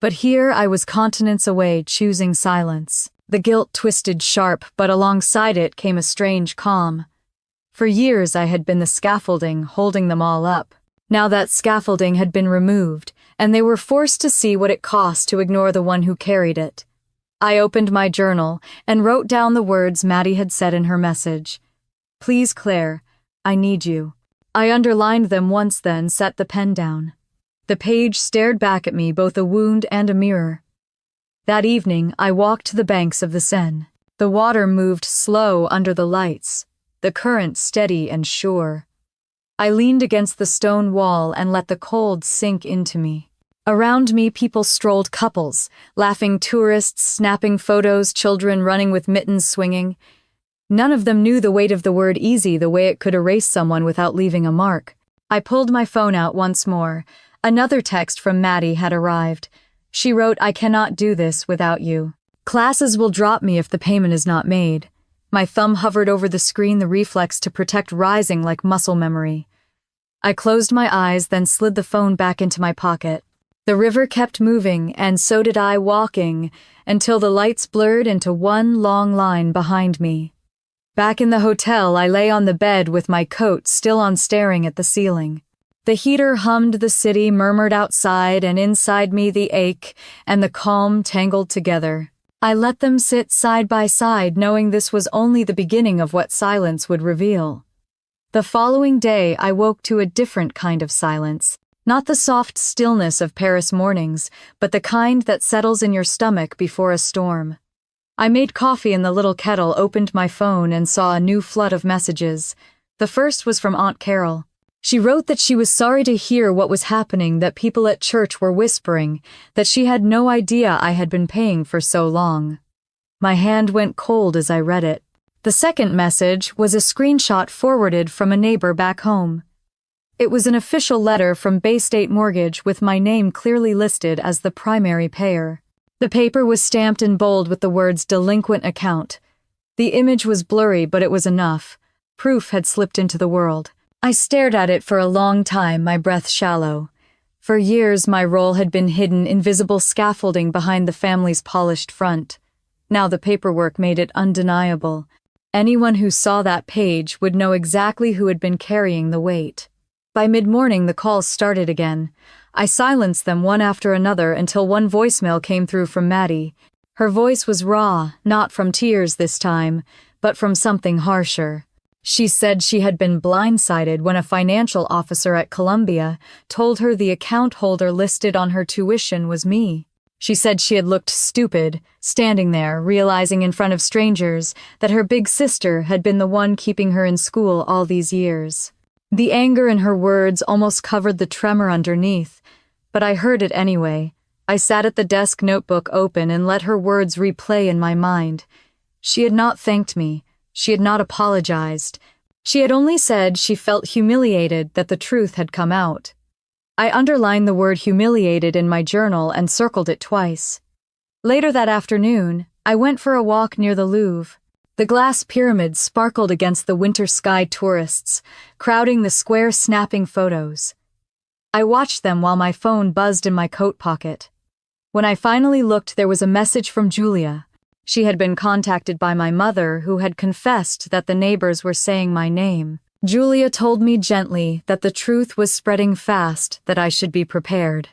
But here I was continents away, choosing silence. The guilt twisted sharp, but alongside it came a strange calm. For years I had been the scaffolding holding them all up. Now that scaffolding had been removed, and they were forced to see what it cost to ignore the one who carried it. I opened my journal and wrote down the words Maddie had said in her message. "Please, Claire, I need you." I underlined them once, then set the pen down. The page stared back at me, both a wound and a mirror. That evening, I walked to the banks of the Seine. The water moved slow under the lights, the current steady and sure. I leaned against the stone wall and let the cold sink into me. Around me, people strolled, couples, laughing tourists, snapping photos, children running with mittens swinging. None of them knew the weight of the word easy, the way it could erase someone without leaving a mark. I pulled my phone out once more. Another text from Maddie had arrived. She wrote, "I cannot do this without you. Classes will drop me if the payment is not made." My thumb hovered over the screen, the reflex to protect rising like muscle memory. I closed my eyes, then slid the phone back into my pocket. The river kept moving, and so did I, walking, until the lights blurred into one long line behind me. Back in the hotel, I lay on the bed with my coat still on, staring at the ceiling. The heater hummed, the city murmured outside, and inside me the ache and the calm tangled together. I let them sit side by side, knowing this was only the beginning of what silence would reveal. The following day, I woke to a different kind of silence. Not the soft stillness of Paris mornings, but the kind that settles in your stomach before a storm. I made coffee in the little kettle, opened my phone, and saw a new flood of messages. The first was from Aunt Carol. She wrote that she was sorry to hear what was happening, that people at church were whispering, that she had no idea I had been paying for so long. My hand went cold as I read it. The second message was a screenshot forwarded from a neighbor back home. It was an official letter from Bay State Mortgage with my name clearly listed as the primary payer. The paper was stamped in bold with the words delinquent account. The image was blurry, but it was enough. Proof had slipped into the world. I stared at it for a long time, my breath shallow. For years, my role had been hidden in visible scaffolding behind the family's polished front. Now the paperwork made it undeniable. Anyone who saw that page would know exactly who had been carrying the weight. By mid-morning, the calls started again. I silenced them one after another until one voicemail came through from Maddie. Her voice was raw, not from tears this time, but from something harsher. She said she had been blindsided when a financial officer at Columbia told her the account holder listed on her tuition was me. She said she had looked stupid, standing there, realizing in front of strangers that her big sister had been the one keeping her in school all these years. The anger in her words almost covered the tremor underneath, but I heard it anyway. I sat at the desk, notebook open, and let her words replay in my mind. She had not thanked me. She had not apologized. She had only said she felt humiliated that the truth had come out. I underlined the word humiliated in my journal and circled it twice. Later that afternoon, I went for a walk near the Louvre. The glass pyramids sparkled against the winter sky tourists, crowding the square snapping photos. I watched them while my phone buzzed in my coat pocket. When I finally looked, there was a message from Julia. She had been contacted by my mother, who had confessed that the neighbors were saying my name. Julia told me gently that the truth was spreading fast, that I should be prepared.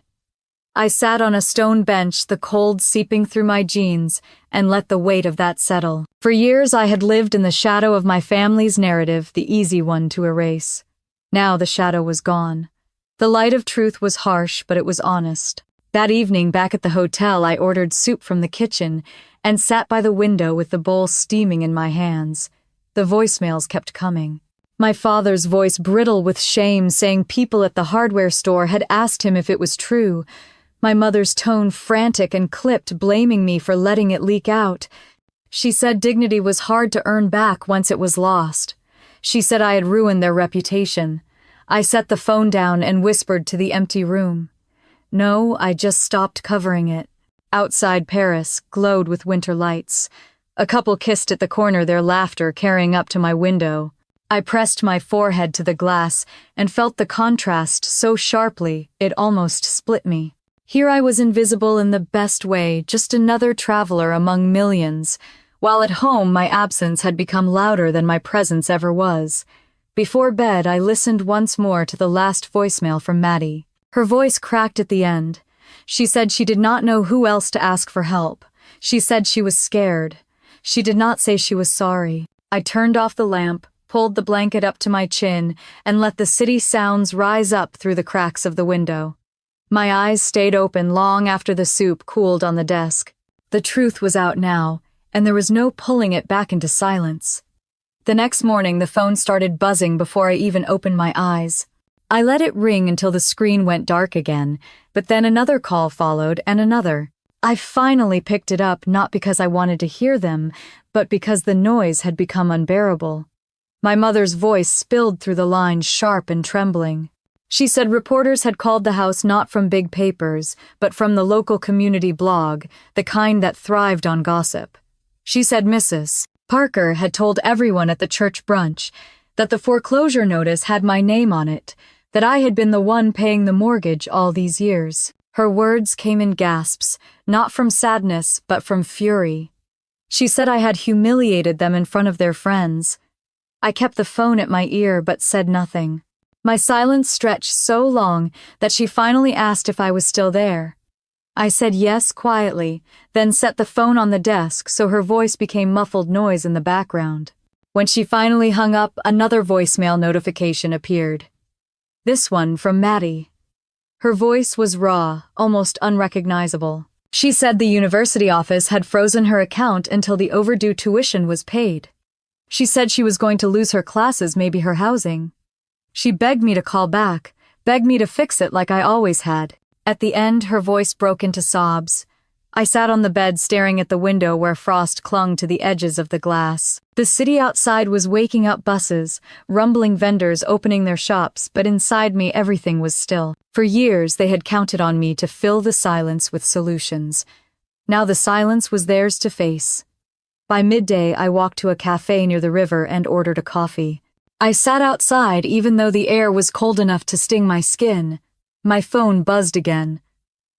I sat on a stone bench, the cold seeping through my jeans, and let the weight of that settle. For years I had lived in the shadow of my family's narrative, the easy one to erase. Now the shadow was gone. The light of truth was harsh, but it was honest. That evening, back at the hotel, I ordered soup from the kitchen and sat by the window with the bowl steaming in my hands. The voicemails kept coming. My father's voice brittle with shame, saying people at the hardware store had asked him if it was true. My mother's tone frantic and clipped, blaming me for letting it leak out. She said dignity was hard to earn back once it was lost. She said I had ruined their reputation. I set the phone down and whispered to the empty room. No, I just stopped covering it. Outside Paris glowed with winter lights. A couple kissed at the corner, their laughter carrying up to my window. I pressed my forehead to the glass and felt the contrast so sharply it almost split me. Here I was invisible in the best way, just another traveler among millions, while at home my absence had become louder than my presence ever was. Before bed, I listened once more to the last voicemail from Maddie. Her voice cracked at the end. She said she did not know who else to ask for help. She said she was scared. She did not say she was sorry. I turned off the lamp, pulled the blanket up to my chin, and let the city sounds rise up through the cracks of the window. My eyes stayed open long after the soup cooled on the desk. The truth was out now, and there was no pulling it back into silence. The next morning, the phone started buzzing before I even opened my eyes. I let it ring until the screen went dark again, but then another call followed and another. I finally picked it up, not because I wanted to hear them, but because the noise had become unbearable. My mother's voice spilled through the lines, sharp and trembling. She said reporters had called the house not from big papers, but from the local community blog, the kind that thrived on gossip. She said Mrs. Parker had told everyone at the church brunch that the foreclosure notice had my name on it, that I had been the one paying the mortgage all these years. Her words came in gasps, not from sadness, but from fury. She said I had humiliated them in front of their friends. I kept the phone at my ear but said nothing. My silence stretched so long that she finally asked if I was still there. I said yes quietly, then set the phone on the desk so her voice became muffled noise in the background. When she finally hung up, another voicemail notification appeared. This one from Maddie. Her voice was raw, almost unrecognizable. She said the university office had frozen her account until the overdue tuition was paid. She said she was going to lose her classes, maybe her housing. She begged me to call back, begged me to fix it like I always had. At the end, her voice broke into sobs. I sat on the bed staring at the window where frost clung to the edges of the glass. The city outside was waking up buses, rumbling vendors opening their shops, but inside me everything was still. For years they had counted on me to fill the silence with solutions. Now the silence was theirs to face. By midday I walked to a cafe near the river and ordered a coffee. I sat outside even though the air was cold enough to sting my skin. My phone buzzed again.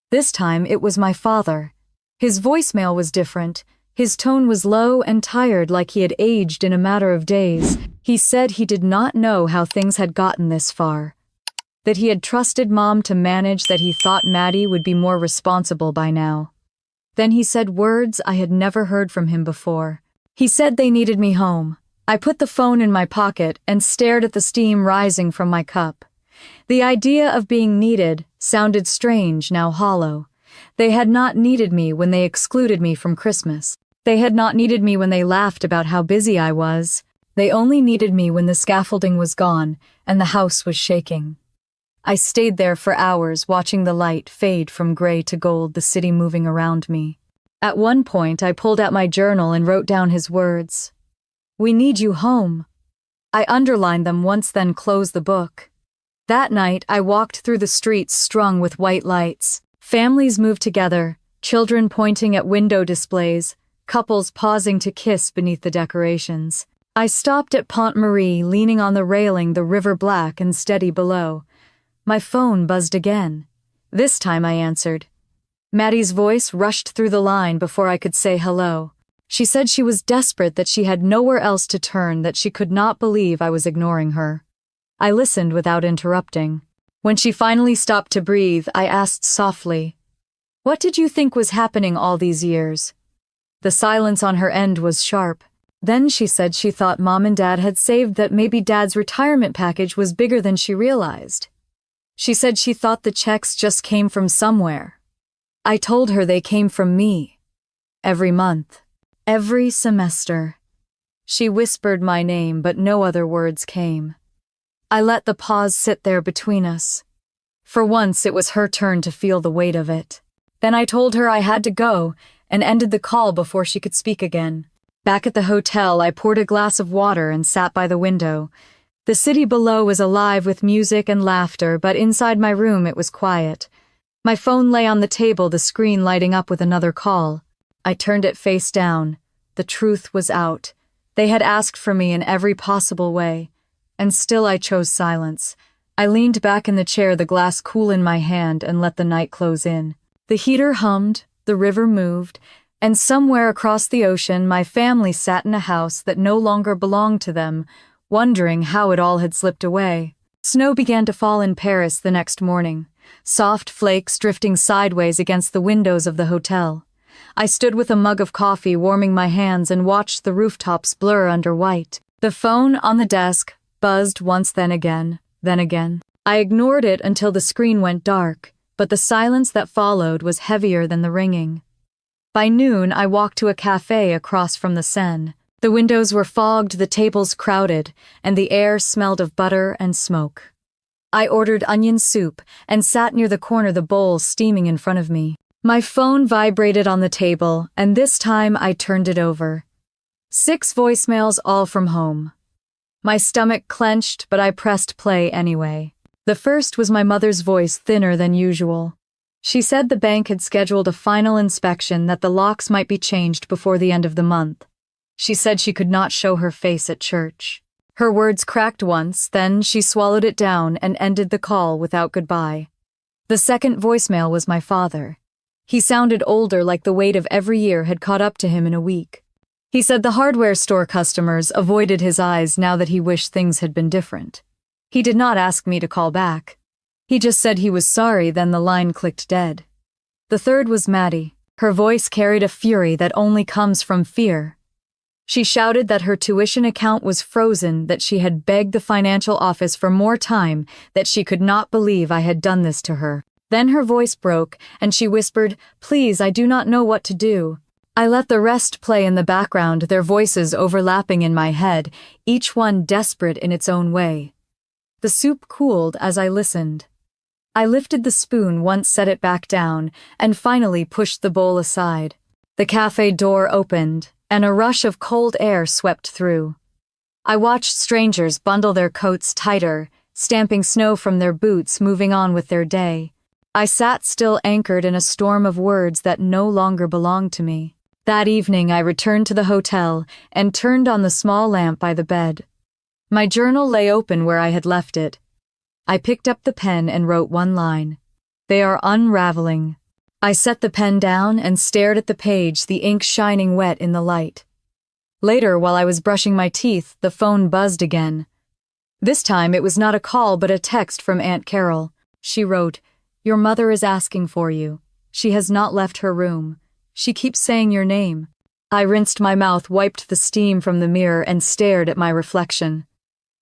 This time it was my father. His voicemail was different. His tone was low and tired, like he had aged in a matter of days. He said he did not know how things had gotten this far. That he had trusted Mom to manage, that he thought Maddie would be more responsible by now. Then he said words I had never heard from him before. He said they needed me home. I put the phone in my pocket and stared at the steam rising from my cup. The idea of being needed sounded strange, now hollow. They had not needed me when they excluded me from Christmas. They had not needed me when they laughed about how busy I was. They only needed me when the scaffolding was gone and the house was shaking. I stayed there for hours, watching the light fade from gray to gold, the city moving around me. At one point, I pulled out my journal and wrote down his words. "We need you home." I underlined them once, then closed the book. That night, I walked through the streets strung with white lights. Families moved together, children pointing at window displays, couples pausing to kiss beneath the decorations. I stopped at Pont Marie, leaning on the railing, the river black and steady below. My phone buzzed again. This time I answered. Maddie's voice rushed through the line before I could say hello. She said she was desperate, that she had nowhere else to turn, that she could not believe I was ignoring her. I listened without interrupting. When she finally stopped to breathe, I asked softly, "What did you think was happening all these years?" The silence on her end was sharp. Then she said she thought Mom and Dad had saved, that maybe Dad's retirement package was bigger than she realized. She said she thought the checks just came from somewhere. I told her they came from me. Every month. Every semester. She whispered my name, but no other words came. I let the pause sit there between us. For once, it was her turn to feel the weight of it. Then I told her I had to go, and ended the call before she could speak again. Back at the hotel, I poured a glass of water and sat by the window. The city below was alive with music and laughter, but inside my room it was quiet. My phone lay on the table, the screen lighting up with another call. I turned it face down. The truth was out. They had asked for me in every possible way. And still I chose silence. I leaned back in the chair, the glass cool in my hand, and let the night close in. The heater hummed, the river moved, and somewhere across the ocean my family sat in a house that no longer belonged to them, wondering how it all had slipped away. Snow began to fall in Paris the next morning, soft flakes drifting sideways against the windows of the hotel. I stood with a mug of coffee, warming my hands, and watched the rooftops blur under white. The phone on the desk buzzed once, then again, then again. I ignored it until the screen went dark, but the silence that followed was heavier than the ringing. By noon, I walked to a cafe across from the Seine. The windows were fogged, the tables crowded, and the air smelled of butter and smoke. I ordered onion soup and sat near the corner, the bowl steaming in front of me. My phone vibrated on the table, and this time I turned it over. 6 voicemails, all from home. My stomach clenched, but I pressed play anyway. The first was my mother's voice, thinner than usual. She said the bank had scheduled a final inspection, that the locks might be changed before the end of the month. She said she could not show her face at church. Her words cracked once, then she swallowed it down and ended the call without goodbye. The second voicemail was my father. He sounded older, like the weight of every year had caught up to him in a week. He said the hardware store customers avoided his eyes now that he wished things had been different. He did not ask me to call back. He just said he was sorry, then the line clicked dead. The third was Maddie. Her voice carried a fury that only comes from fear. She shouted that her tuition account was frozen, that she had begged the financial office for more time, that she could not believe I had done this to her. Then her voice broke, and she whispered, "Please, I do not know what to do." I let the rest play in the background, their voices overlapping in my head, each one desperate in its own way. The soup cooled as I listened. I lifted the spoon once, set it back down, and finally pushed the bowl aside. The cafe door opened, and a rush of cold air swept through. I watched strangers bundle their coats tighter, stamping snow from their boots, moving on with their day. I sat still, anchored in a storm of words that no longer belonged to me. That evening I returned to the hotel and turned on the small lamp by the bed. My journal lay open where I had left it. I picked up the pen and wrote one line. "They are unraveling." I set the pen down and stared at the page, the ink shining wet in the light. Later, while I was brushing my teeth, the phone buzzed again. This time it was not a call but a text from Aunt Carol. She wrote, "Your mother is asking for you. She has not left her room. She keeps saying your name." I rinsed my mouth, wiped the steam from the mirror, and stared at my reflection.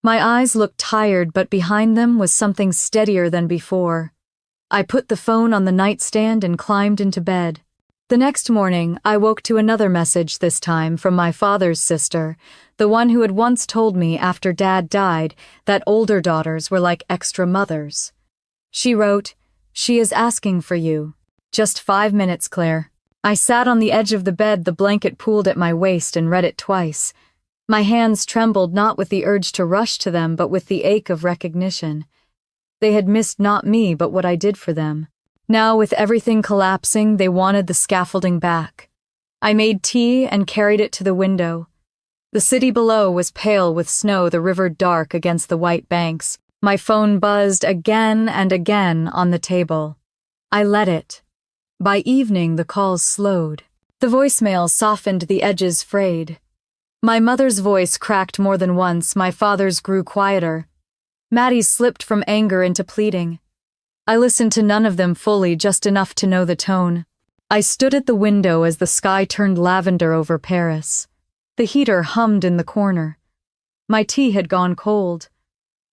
My eyes looked tired, but behind them was something steadier than before. I put the phone on the nightstand and climbed into bed. The next morning, I woke to another message, this time from my father's sister, the one who had once told me after Dad died that older daughters were like extra mothers. She wrote, "She is asking for you. Just 5 minutes, Claire." I sat on the edge of the bed, the blanket pooled at my waist, and read it twice. My hands trembled, not with the urge to rush to them, but with the ache of recognition. They had missed not me, but what I did for them. Now, with everything collapsing, they wanted the scaffolding back. I made tea and carried it to the window. The city below was pale with snow, the river dark against the white banks. My phone buzzed again and again on the table. I let it. By evening, the calls slowed. The voicemail softened, the edges frayed. My mother's voice cracked more than once, my father's grew quieter. Maddie slipped from anger into pleading. I listened to none of them fully, just enough to know the tone. I stood at the window as the sky turned lavender over Paris. The heater hummed in the corner. My tea had gone cold.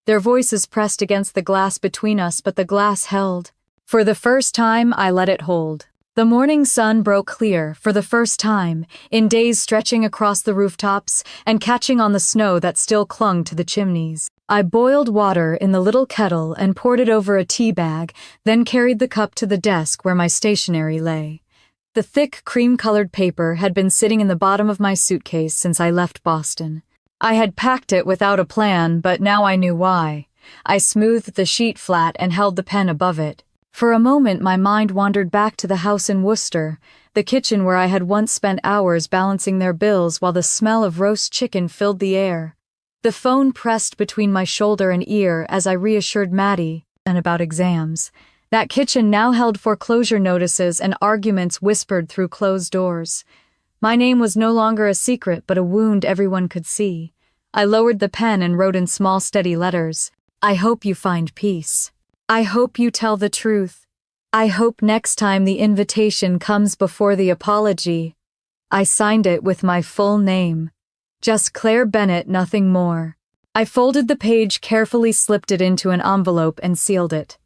Their voices pressed against the glass between us, but the glass held. For the first time, I let it hold. The morning sun broke clear, for the first time, in days, stretching across the rooftops and catching on the snow that still clung to the chimneys. I boiled water in the little kettle and poured it over a tea bag, then carried the cup to the desk where my stationery lay. The thick, cream-colored paper had been sitting in the bottom of my suitcase since I left Boston. I had packed it without a plan, but now I knew why. I smoothed the sheet flat and held the pen above it. For a moment my mind wandered back to the house in Worcester, the kitchen where I had once spent hours balancing their bills while the smell of roast chicken filled the air. The phone pressed between my shoulder and ear as I reassured Maddie and about exams. That kitchen now held foreclosure notices and arguments whispered through closed doors. My name was no longer a secret, but a wound everyone could see. I lowered the pen and wrote in small, steady letters, "I hope you find peace. I hope you tell the truth. I hope next time the invitation comes before the apology." I signed it with my full name. Just Claire Bennett, nothing more. I folded the page carefully, slipped it into an envelope, and sealed it.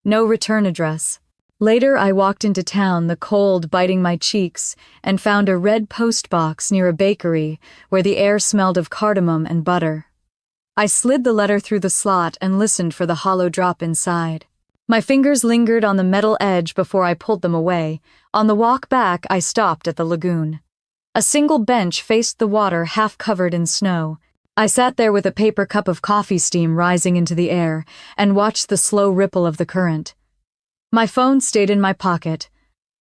No return address. Later I walked into town, the cold biting my cheeks, and found a red postbox near a bakery where the air smelled of cardamom and butter. I slid the letter through the slot and listened for the hollow drop inside. My fingers lingered on the metal edge before I pulled them away. On the walk back, I stopped at the lagoon. A single bench faced the water, half covered in snow. I sat there with a paper cup of coffee steam rising into the air and watched the slow ripple of the current. My phone stayed in my pocket.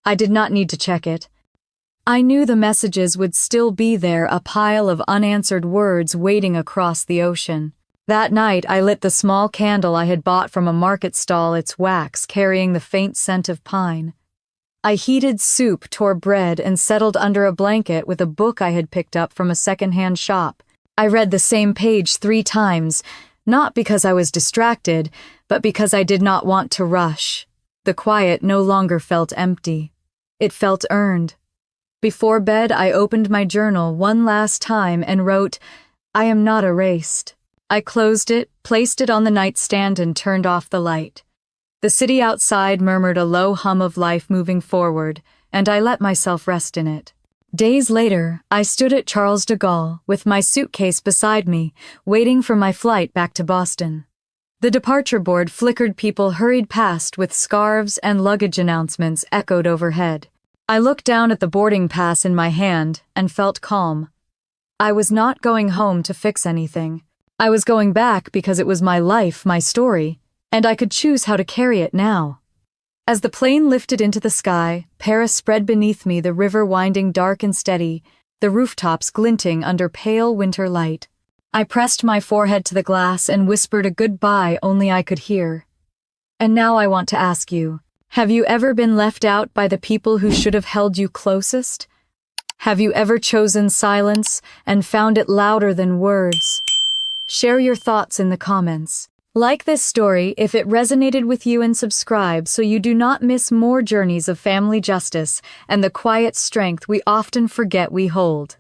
I did not need to check it. I knew the messages would still be there, a pile of unanswered words waiting across the ocean. That night, I lit the small candle I had bought from a market stall, its wax carrying the faint scent of pine. I heated soup, tore bread, and settled under a blanket with a book I had picked up from a second-hand shop. I read the same page 3 times, not because I was distracted, but because I did not want to rush. The quiet no longer felt empty. It felt earned. Before bed, I opened my journal one last time and wrote, "I am not erased." I closed it, placed it on the nightstand, and turned off the light. The city outside murmured a low hum of life moving forward, and I let myself rest in it. Days later, I stood at Charles de Gaulle with my suitcase beside me, waiting for my flight back to Boston. The departure board flickered, people hurried past with scarves and luggage announcements echoed overhead. I looked down at the boarding pass in my hand and felt calm. I was not going home to fix anything. I was going back because it was my life, my story, and I could choose how to carry it now. As the plane lifted into the sky, Paris spread beneath me, the river winding dark and steady, the rooftops glinting under pale winter light. I pressed my forehead to the glass and whispered a goodbye only I could hear. And now I want to ask you, have you ever been left out by the people who should have held you closest? Have you ever chosen silence and found it louder than words? Share your thoughts in the comments. Like this story if it resonated with you, and subscribe so you do not miss more journeys of family justice and the quiet strength we often forget we hold.